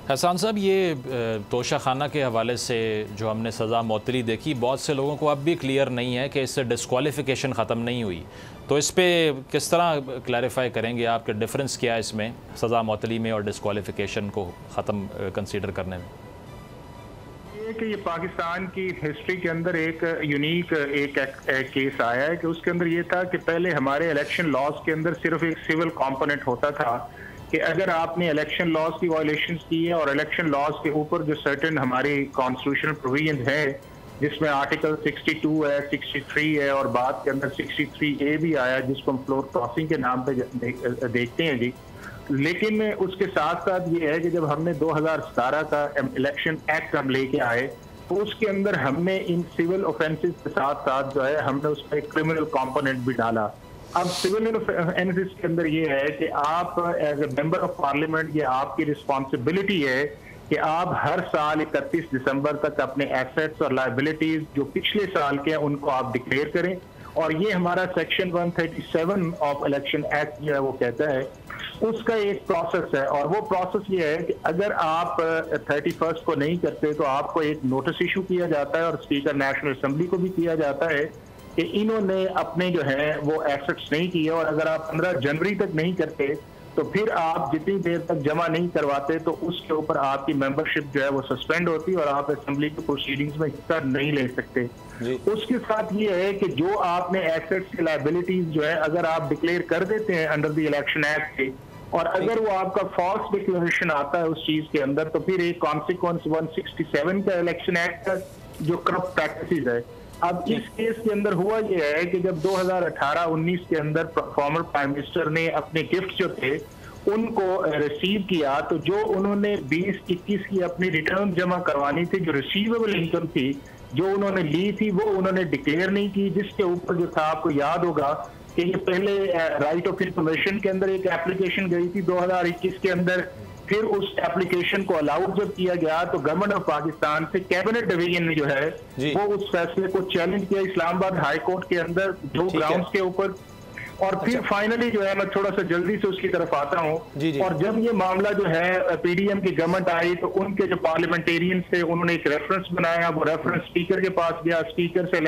हसन साहब, ये तोशा खाना के हवाले से जो हमने सज़ा मअतली देखी, बहुत से लोगों को अब भी क्लियर नहीं है कि इससे डिस्क्वालिफ़िकेशन ख़त्म नहीं हुई। तो इस पर किस तरह क्लैरिफाई करेंगे आप कि डिफरेंस क्या है इसमें सज़ा मअतली में और डिस्क्वालिफ़िकेशन को ख़त्म कंसीडर करने में? कि ये पाकिस्तान की हिस्ट्री के अंदर एक यूनिक एक केस आया है कि उसके अंदर ये था कि पहले हमारे इलेक्शन लॉज के अंदर सिर्फ एक सिविल कंपोनेंट होता था कि अगर आपने इलेक्शन लॉज की वायलेशंस की है और इलेक्शन लॉज के ऊपर जो सर्टेन हमारी कॉन्स्टिट्यूशनल प्रोविजन है जिसमें आर्टिकल 62 है, 63 है और बाद के अंदर 63A भी आया जिसको हम फ्लोर क्रॉसिंग के नाम पे देखते हैं जी। लेकिन उसके साथ साथ ये है कि जब हमने 2017 का इलेक्शन एक्ट हम लेके आए तो उसके अंदर हमने इन सिविल ऑफेंसेस के साथ साथ जो है हमने उसमें एक क्रिमिनल कंपोनेंट भी डाला। अब सिविल ऑफेंसेस के अंदर ये है कि आप as a member of parliament, ये आपकी रिस्पॉन्सिबिलिटी है कि आप हर साल 31 दिसंबर तक अपने एसेट्स और लायबिलिटीज जो पिछले साल के हैं उनको आप डिक्लेयर करें। और ये हमारा सेक्शन 137 ऑफ इलेक्शन एक्ट जो है वो कहता है उसका एक प्रोसेस है और वो प्रोसेस ये है कि अगर आप 31 को नहीं करते तो आपको एक नोटिस इशू किया जाता है और स्पीकर नेशनल असेंबली को भी किया जाता है कि इन्होंने अपने जो है वो एसेट्स नहीं किए और अगर आप 15 जनवरी तक नहीं करते तो फिर आप जितनी देर तक जमा नहीं करवाते तो उसके ऊपर आपकी मेंबरशिप जो है वो सस्पेंड होती और आप असेंबली की प्रोसीडिंग्स में हिस्सा नहीं ले सकते। उसके साथ ये है कि जो आपने एसेट्स की लायबिलिटीज जो है अगर आप डिक्लेयर कर देते हैं अंडर द इलेक्शन एक्ट के और अगर वो आपका फॉल्स डिक्लेरेशन आता है उस चीज के अंदर तो फिर एक कॉन्सिक्वेंस 167 का इलेक्शन एक्ट का जो करप्ट प्रैक्टिस है। अब इस केस के अंदर हुआ ये है कि जब 2018-19 के अंदर फॉर्मर प्राइम मिनिस्टर ने अपने गिफ्ट जो थे उनको रिसीव किया तो जो उन्होंने 20-21 की अपनी रिटर्न जमा करवानी थी, जो रिसीवेबल इनकम थी जो उन्होंने ली थी वो उन्होंने डिक्लेयर नहीं की, जिसके ऊपर जो था आपको याद होगा कि ये पहले राइट ऑफ इंफॉर्मेशन के अंदर एक एप्लीकेशन गई थी 2021 के अंदर। फिर उस एप्लीकेशन को अलाउड जब किया गया तो गवर्नमेंट ऑफ पाकिस्तान से कैबिनेट डिवीजन ने जो है वो उस फैसले को चैलेंज किया इस्लामाबाद हाई कोर्ट के अंदर 2 ग्राउंड्स के ऊपर और फिर फाइनली जो है मैं थोड़ा सा जल्दी से उसकी तरफ आता हूँ। और जब ये मामला जो है पीडीएम की गवर्नमेंट आई तो उनके जो पार्लियामेंटेरियंस थे उन्होंने एक रेफरेंस बनाया, वो रेफरेंस स्पीकर के पास गया, स्पीकर से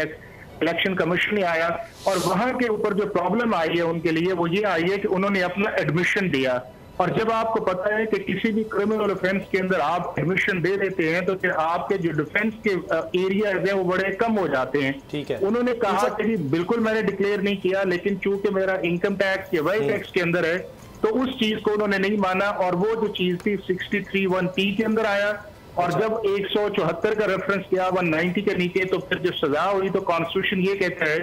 इलेक्शन कमीशन आया और वहां के ऊपर जो प्रॉब्लम आई है उनके लिए वो ये आई है कि उन्होंने अपना एडमिशन दिया और जब आपको पता है कि किसी भी क्रिमिनल ऑफेंस के अंदर आप एडमिशन दे देते हैं तो फिर आपके जो डिफेंस के एरियाज हैं वो बड़े कम हो जाते हैं। ठीक है। उन्होंने कहा कि बिल्कुल मैंने डिक्लेयर नहीं किया लेकिन चूंकि मेरा इनकम टैक्स या वेल्थ टैक्स के अंदर है तो उस चीज को उन्होंने नहीं माना और वो जो चीज थी 63(1)(t) के अंदर आया और जब 174 का रेफरेंस किया 190 के नीचे तो फिर जब सजा हुई तो कॉन्स्टिट्यूशन ये कहता है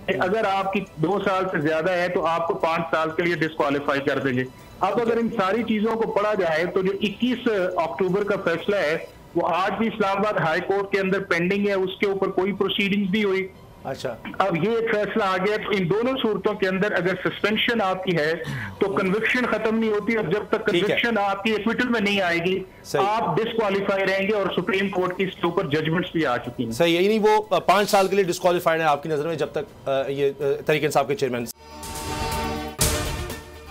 कि अगर आपकी 2 साल से ज्यादा है तो आपको 5 साल के लिए डिस्क्वालीफाई कर देंगे। अब अगर इन सारी चीजों को पढ़ा जाए तो जो 21 अक्टूबर का फैसला है वो आज भी इस्लामाबाद हाई कोर्ट के अंदर पेंडिंग है, उसके ऊपर कोई प्रोसीडिंग्स नहीं हुई। अच्छा, अब ये फैसला आ गया तो इन दोनों सूरतों के अंदर अगर सस्पेंशन आपकी है तो कन्विक्शन खत्म नहीं होती और जब तक कन्विक्शन आपकी एक्विटल में नहीं आएगी आप डिस्क्वालीफाई रहेंगे और सुप्रीम कोर्ट की इसके ऊपर जजमेंट्स भी आ चुकी हैं। सही है, यानी वो 5 साल के लिए डिस्क्वालीफाइड है आपकी नजर में जब तक ये तरीक इंसाफ के चेयरमैन।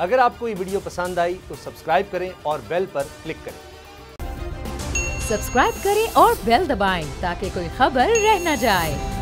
अगर आपको ये वीडियो पसंद आई तो सब्सक्राइब करें और बेल पर क्लिक करें। सब्सक्राइब करें और बेल दबाएं ताकि कोई खबर रह न जाए।